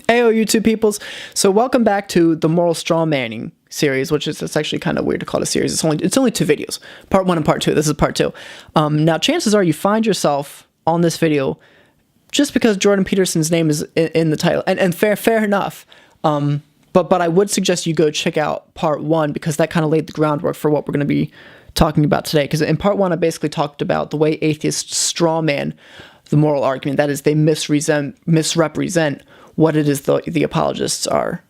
Heyo, YouTube peoples. So welcome back to the moral straw manning series, which is, it's actually kind of weird to call it a series. It's only 2 videos, part 1 and part 2. This is part 2. Now, chances are you find yourself on this video just because Jordan Peterson's name is in the title, and fair enough. But I would suggest you go check out part 1 because that kind of laid the groundwork for what we're going to be talking about today. Because in part 1, I basically talked about the way atheists straw man the moral argument. That is, they misrepresent what it is the apologists are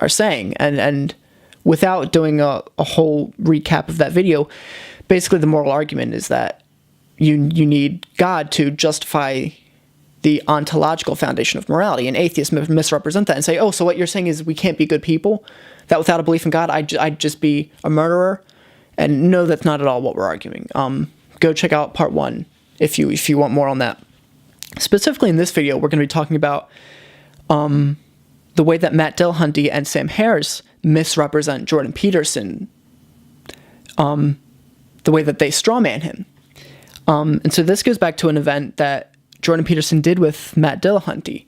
saying. And without doing a whole recap of that video, basically the moral argument is that you need God to justify the ontological foundation of morality. And atheists misrepresent that and say, oh, so what you're saying is we can't be good people? That without a belief in God, I'd just be a murderer? And no, that's not at all what we're arguing. Go check out part 1 if you want more on that. Specifically in this video, we're going to be talking about the way that Matt Dillahunty and Sam Harris misrepresent Jordan Peterson, the way that they strawman him. And so this goes back to an event that Jordan Peterson did with Matt Dillahunty.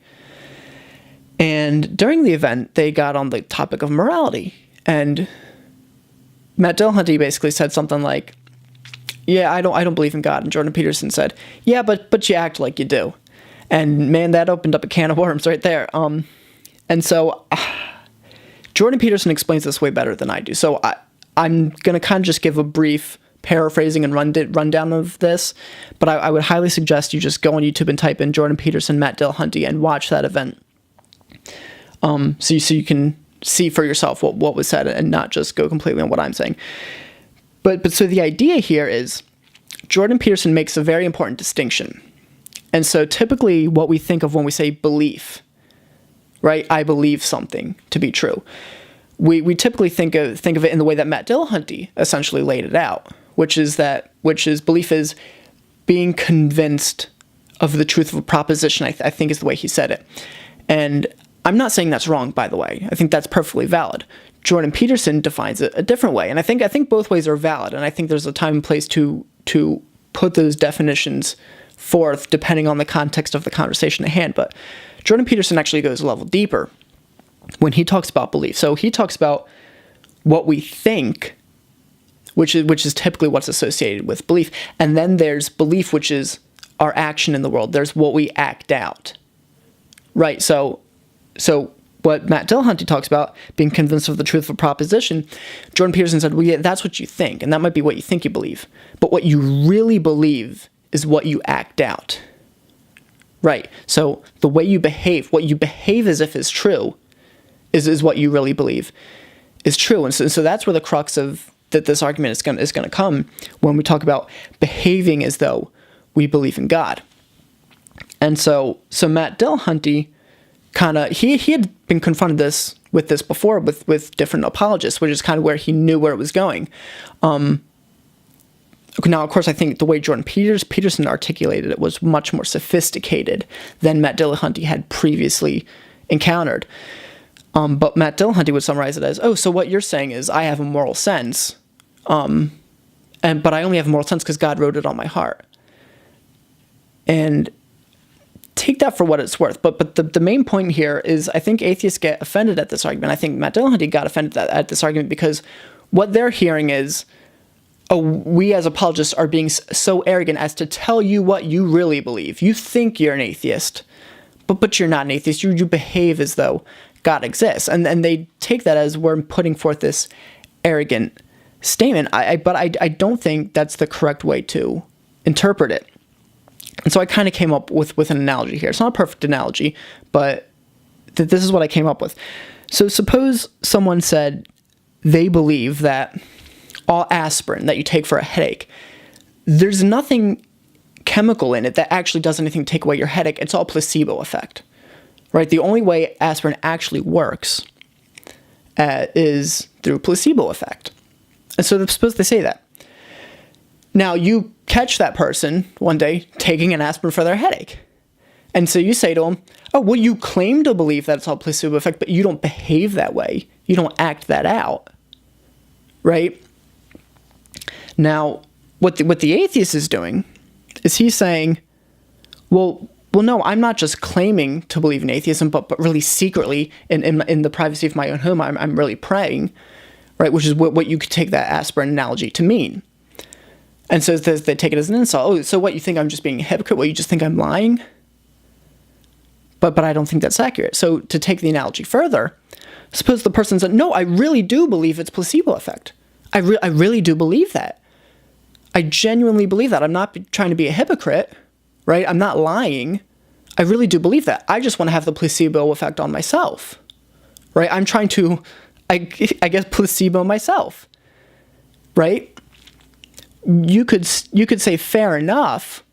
And during the event, they got on the topic of morality. And Matt Dillahunty basically said something like, yeah, I don't believe in God. And Jordan Peterson said, yeah, but you act like you do. And man, that opened up a can of worms right there. And so Jordan Peterson explains this way better than I do. So I'm going to kind of just give a brief paraphrasing and rundown of this. But I would highly suggest you just go on YouTube and type in Jordan Peterson, Matt Dillahunty, and watch that event. So you can see for yourself what was said and not just go completely on what I'm saying. But so the idea here is Jordan Peterson makes a very important distinction. And so typically what we think of when we say belief, right? I believe something to be true. We typically think of it in the way that Matt Dillahunty essentially laid it out, which is belief is being convinced of the truth of a proposition, I think is the way he said it. And I'm not saying that's wrong, by the way. I think that's perfectly valid. Jordan Peterson defines it a different way, and I think both ways are valid, and I think there's a time and place to put those definitions forth depending on the context of the conversation at hand. But Jordan Peterson actually goes a level deeper when he talks about belief. So he talks about what we think, which is typically what's associated with belief, and then there's belief, which is our action in the world. There's what we act out, right? So what Matt Dillahunty talks about, being convinced of the truth of a proposition, Jordan Peterson said, well, yeah, that's what you think, and that might be what you think you believe. But what you really believe is what you act out. Right? So the way you behave, what you behave as if is true, is what you really believe is true. And so that's where the crux of this argument is going to come when we talk about behaving as though we believe in God. And so Matt Dillahunty kind of, he had been confronted with this before with different apologists, which is kind of where he knew where it was going. Now, of course, I think the way Jordan Peterson articulated it was much more sophisticated than Matt Dillahunty had previously encountered. But Matt Dillahunty would summarize it as, oh, so what you're saying is I have a moral sense, but I only have a moral sense because God wrote it on my heart. And take that for what it's worth. But the main point here is I think atheists get offended at this argument. I think Matt Dillahunty got offended at this argument because what they're hearing is, oh, we as apologists are being so arrogant as to tell you what you really believe. You think you're an atheist, but you're not an atheist. You behave as though God exists. And they take that as we're putting forth this arrogant statement. But I don't think that's the correct way to interpret it. And so I kind of came up with an analogy here. It's not a perfect analogy, but this is what I came up with. So suppose someone said they believe that all aspirin that you take for a headache, there's nothing chemical in it that actually does anything to take away your headache. It's all placebo effect, right? The only way aspirin actually works is through placebo effect. And so suppose they say that. Now, you catch that person one day taking an aspirin for their headache. And so you say to them, oh, well, you claim to believe that it's all placebo effect, but you don't behave that way. You don't act that out, right? Now, what the atheist is doing is he's saying, well, well, no, I'm not just claiming to believe in atheism, but really secretly in the privacy of my own home, I'm really praying, right? Which is what you could take that aspirin analogy to mean. And so they take it as an insult. Oh, so what, you think I'm just being a hypocrite? Well, you just think I'm lying? But I don't think that's accurate. So to take the analogy further, suppose the person said, no, I really do believe it's placebo effect. I really do believe that. I genuinely believe that. I'm not trying to be a hypocrite, right? I'm not lying. I really do believe that. I just want to have the placebo effect on myself, right? I'm trying to, I guess, placebo myself, right? You could say fair enough,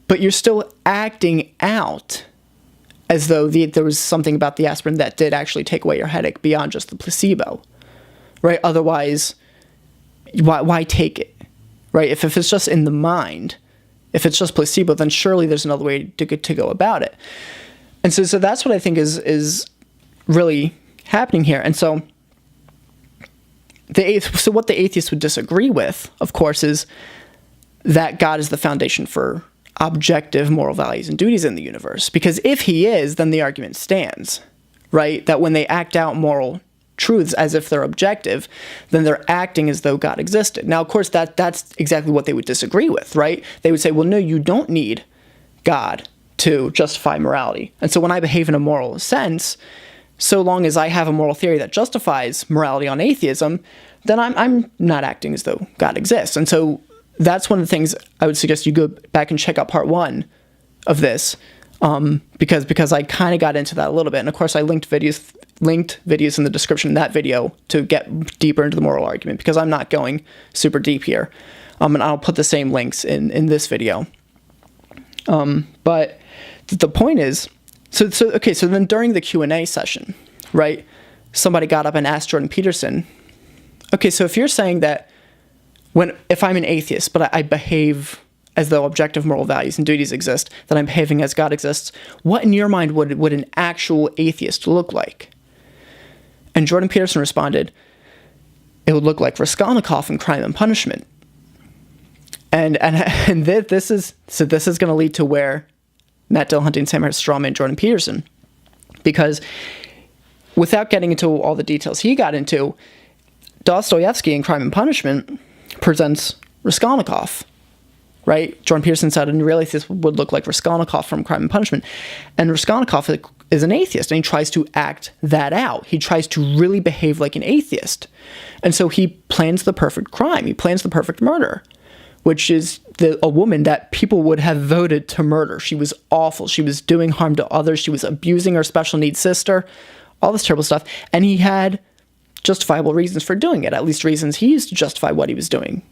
but you're still acting out as though there was something about the aspirin that did actually take away your headache beyond just the placebo, right? Otherwise, why take it, right? If it's just in the mind, if it's just placebo, then surely there's another way to go about it. And so that's what I think is really happening here. And so what the atheist would disagree with, of course, is that God is the foundation for objective moral values and duties in the universe. Because if he is, then the argument stands, right? That when they act out moral truths as if they're objective, then they're acting as though God existed. Now, of course, that's exactly what they would disagree with, right? They would say, well, no, you don't need God to justify morality. And so when I behave in a moral sense, so long as I have a moral theory that justifies morality on atheism, then I'm not acting as though God exists. And so that's one of the things I would suggest you go back and check out part 1 of this, because I kind of got into that a little bit. And of course, I linked videos in the description of that video to get deeper into the moral argument, because I'm not going super deep here. And I'll put the same links in this video. But the point is, so then during the Q&A session, right, somebody got up and asked Jordan Peterson, okay, so if you're saying that if I'm an atheist, but I behave as though objective moral values and duties exist, that I'm behaving as God exists, what in your mind would an actual atheist look like? And Jordan Peterson responded, it would look like Raskolnikov in Crime and Punishment. And this is going to lead to where Matt Dillahunty and Sam Harris strawman Jordan Peterson, because without getting into all the details he got into, Dostoevsky in Crime and Punishment presents Raskolnikov, right? Jordan Peterson said, and really this would look like Raskolnikov from Crime and Punishment. And Raskolnikov is an atheist, and he tries to act that out. He tries to really behave like an atheist. And so he plans the perfect crime. He plans the perfect murder, which is a woman that people would have voted to murder. She was awful. She was doing harm to others. She was abusing her special needs sister, all this terrible stuff. And he had justifiable reasons for doing it, at least reasons he used to justify what he was doing.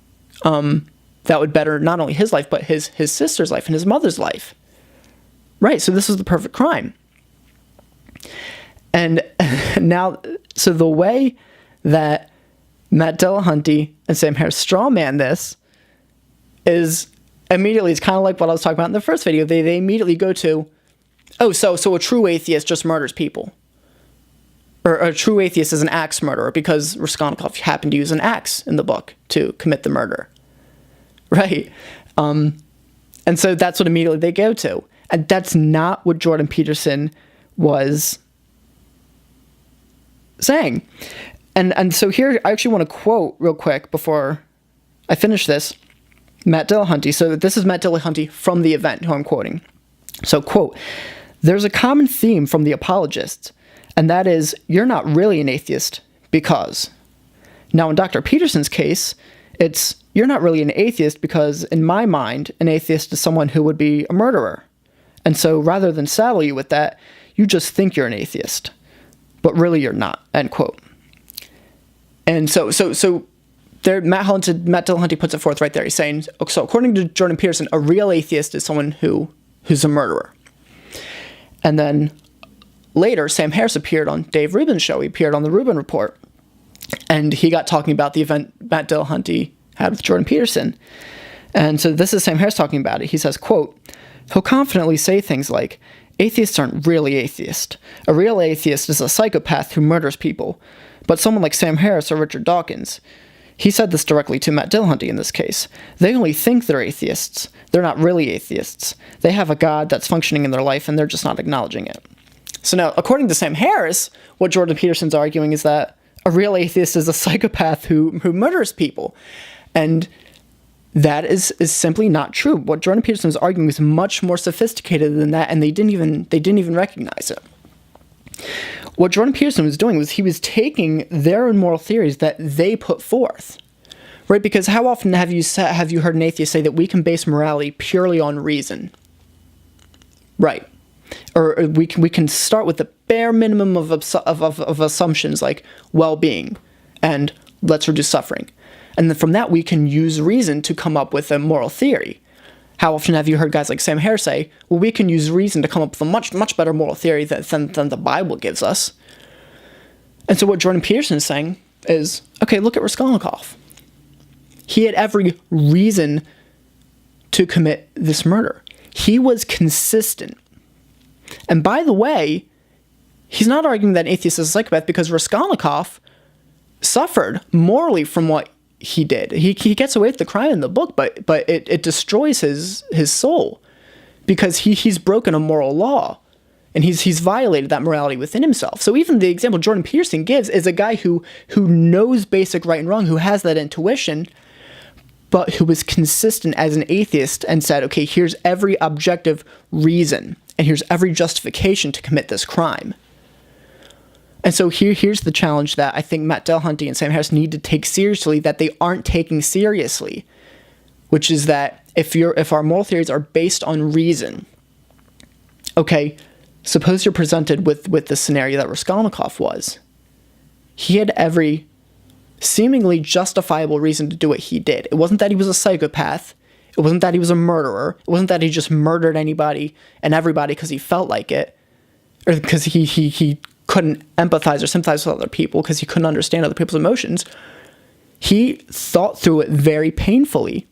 That would better not only his life, but his sister's life and his mother's life. Right, so this was the perfect crime. And now, so the way that Matt Dillahunty and Sam Harris strawman this is immediately, it's kind of like what I was talking about in the first video. They immediately go to, oh, so a true atheist just murders people. Or a true atheist is an axe murderer because Raskolnikov happened to use an axe in the book to commit the murder. Right? And so that's what immediately they go to. And that's not what Jordan Peterson was saying. And so here, I actually want to quote real quick before I finish this, Matt Dillahunty. So this is Matt Dillahunty from the event, who I'm quoting. So, quote, "There's a common theme from the apologists, and that is, you're not really an atheist because." Now, in Dr. Peterson's case, it's, you're not really an atheist because, in my mind, an atheist is someone who would be a murderer. And so, rather than saddle you with that, you just think you're an atheist. But really, you're not, end quote. And so there, Matt Dillahunty puts it forth right there. He's saying, so according to Jordan Peterson, a real atheist is someone who's a murderer. And then later, Sam Harris appeared on Dave Rubin's show. He appeared on the Rubin Report. And he got talking about the event Matt Dillahunty had with Jordan Peterson. And so this is Sam Harris talking about it. He says, quote, "He'll confidently say things like, atheists aren't really atheists. A real atheist is a psychopath who murders people. But someone like Sam Harris or Richard Dawkins, He said this directly to Matt Dillahunty in this case. They only think they're atheists. They're not really atheists. They have a God that's functioning in their life, and they're just not acknowledging it. So now, according to Sam Harris, what Jordan Peterson's arguing is that a real atheist is a psychopath who murders people. And that is simply not true. What Jordan Peterson is arguing is much more sophisticated than that, and they didn't even recognize it. What Jordan Peterson was doing was he was taking their moral theories that they put forth, right? Because how often have you heard an atheist say that we can base morality purely on reason, right? Or we can start with the bare minimum of assumptions like well-being and let's reduce suffering, and then from that we can use reason to come up with a moral theory. How often have you heard guys like Sam Harris say, well, we can use reason to come up with a much better moral theory than the Bible gives us? And so what Jordan Peterson is saying is, okay, look at Raskolnikov. He had every reason to commit this murder. He was consistent. And by the way, he's not arguing that an atheist is a psychopath because Raskolnikov suffered morally from what he did. He gets away with the crime in the book, but it destroys his soul because he's broken a moral law and he's violated that morality within himself. So even the example Jordan Peterson gives is a guy who knows basic right and wrong, who has that intuition, but who was consistent as an atheist and said, okay, here's every objective reason and here's every justification to commit this crime. And so here's the challenge that I think Matt Dillahunty and Sam Harris need to take seriously that they aren't taking seriously, which is that if our moral theories are based on reason, okay, suppose you're presented with the scenario that Raskolnikov was. He had every seemingly justifiable reason to do what he did. It wasn't that he was a psychopath. It wasn't that he was a murderer. It wasn't that he just murdered anybody and everybody because he felt like it, or because he couldn't empathize or sympathize with other people because he couldn't understand other people's emotions. He thought through it very painfully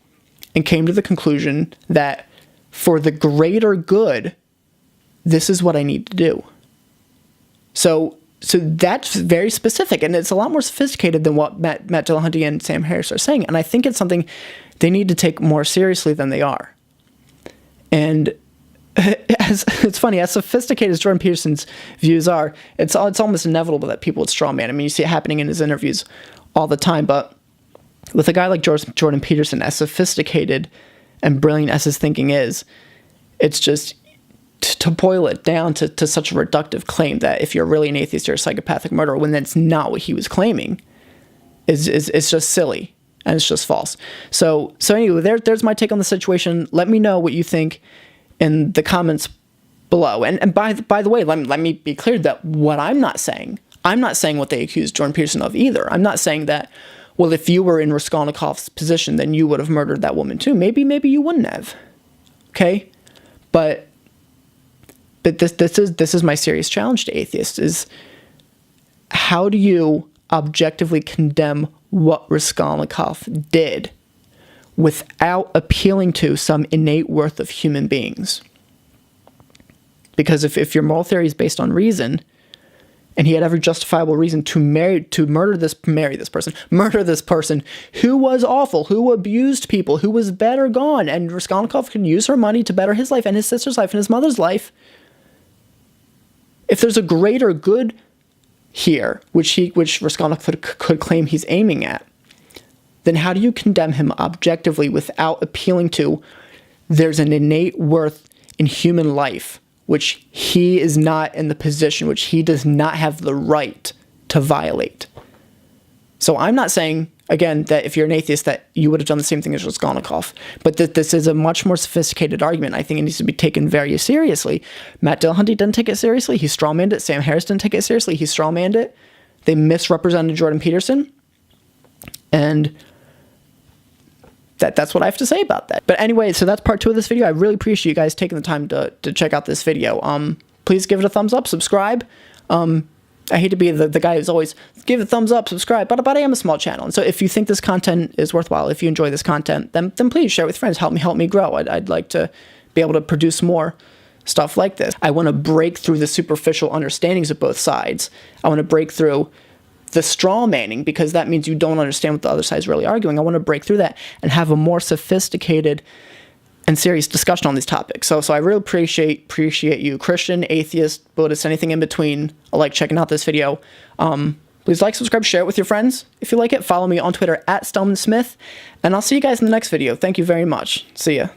and came to the conclusion that for the greater good, this is what I need to do. So that's very specific, and it's a lot more sophisticated than what Matt Dillahunty and Sam Harris are saying, and I think it's something they need to take more seriously than they are. And it's funny, as sophisticated as Jordan Peterson's views are, it's almost inevitable that people would strawman. I mean, you see it happening in his interviews all the time, but with a guy like Jordan Peterson, as sophisticated and brilliant as his thinking is, it's just to boil it down to such a reductive claim that if you're really an atheist, you're a psychopathic murderer, when that's not what he was claiming, it's just silly and it's just false. So anyway, there's my take on the situation. Let me know what you think in the comments below. And by the way, let me be clear that what I'm not saying what they accused Jordan Peterson of either. I'm not saying that, well, if you were in Raskolnikov's position, then you would have murdered that woman too. Maybe you wouldn't have. Okay? But this is my serious challenge to atheists, is how do you objectively condemn what Raskolnikov did without appealing to some innate worth of human beings? Because if your moral theory is based on reason, and he had every justifiable reason to murder this person who was awful, who abused people, who was better gone, and Raskolnikov could use her money to better his life and his sister's life and his mother's life. If there's a greater good here, which Raskolnikov could claim he's aiming at, then how do you condemn him objectively without appealing to there's an innate worth in human life, which he is not in the position, which he does not have the right to violate? So I'm not saying, again, that if you're an atheist that you would have done the same thing as Raskolnikov, but that this is a much more sophisticated argument. I think it needs to be taken very seriously. Matt Dillahunty didn't take it seriously. He strawmanned it. Sam Harris didn't take it seriously. He strawmanned it. They misrepresented Jordan Peterson. And that's what I have to say about that. But anyway, so that's part 2 of this video. I really appreciate you guys taking the time to check out this video. Please give it a thumbs up, subscribe. I hate to be the guy who's always give it a thumbs up, subscribe, but I am a small channel. And so if you think this content is worthwhile, if you enjoy this content, then please share it with friends. Help me grow. I'd like to be able to produce more stuff like this. I want to break through the superficial understandings of both sides. I want to break through the straw manning, because that means you don't understand what the other side is really arguing. I want to break through that and have a more sophisticated and serious discussion on these topics. So I really appreciate you, Christian, atheist, Buddhist, anything in between. I like checking out this video. Please like, subscribe, share it with your friends if you like it. Follow me on Twitter @StelmanSmith, and I'll see you guys in the next video. Thank you very much. See ya.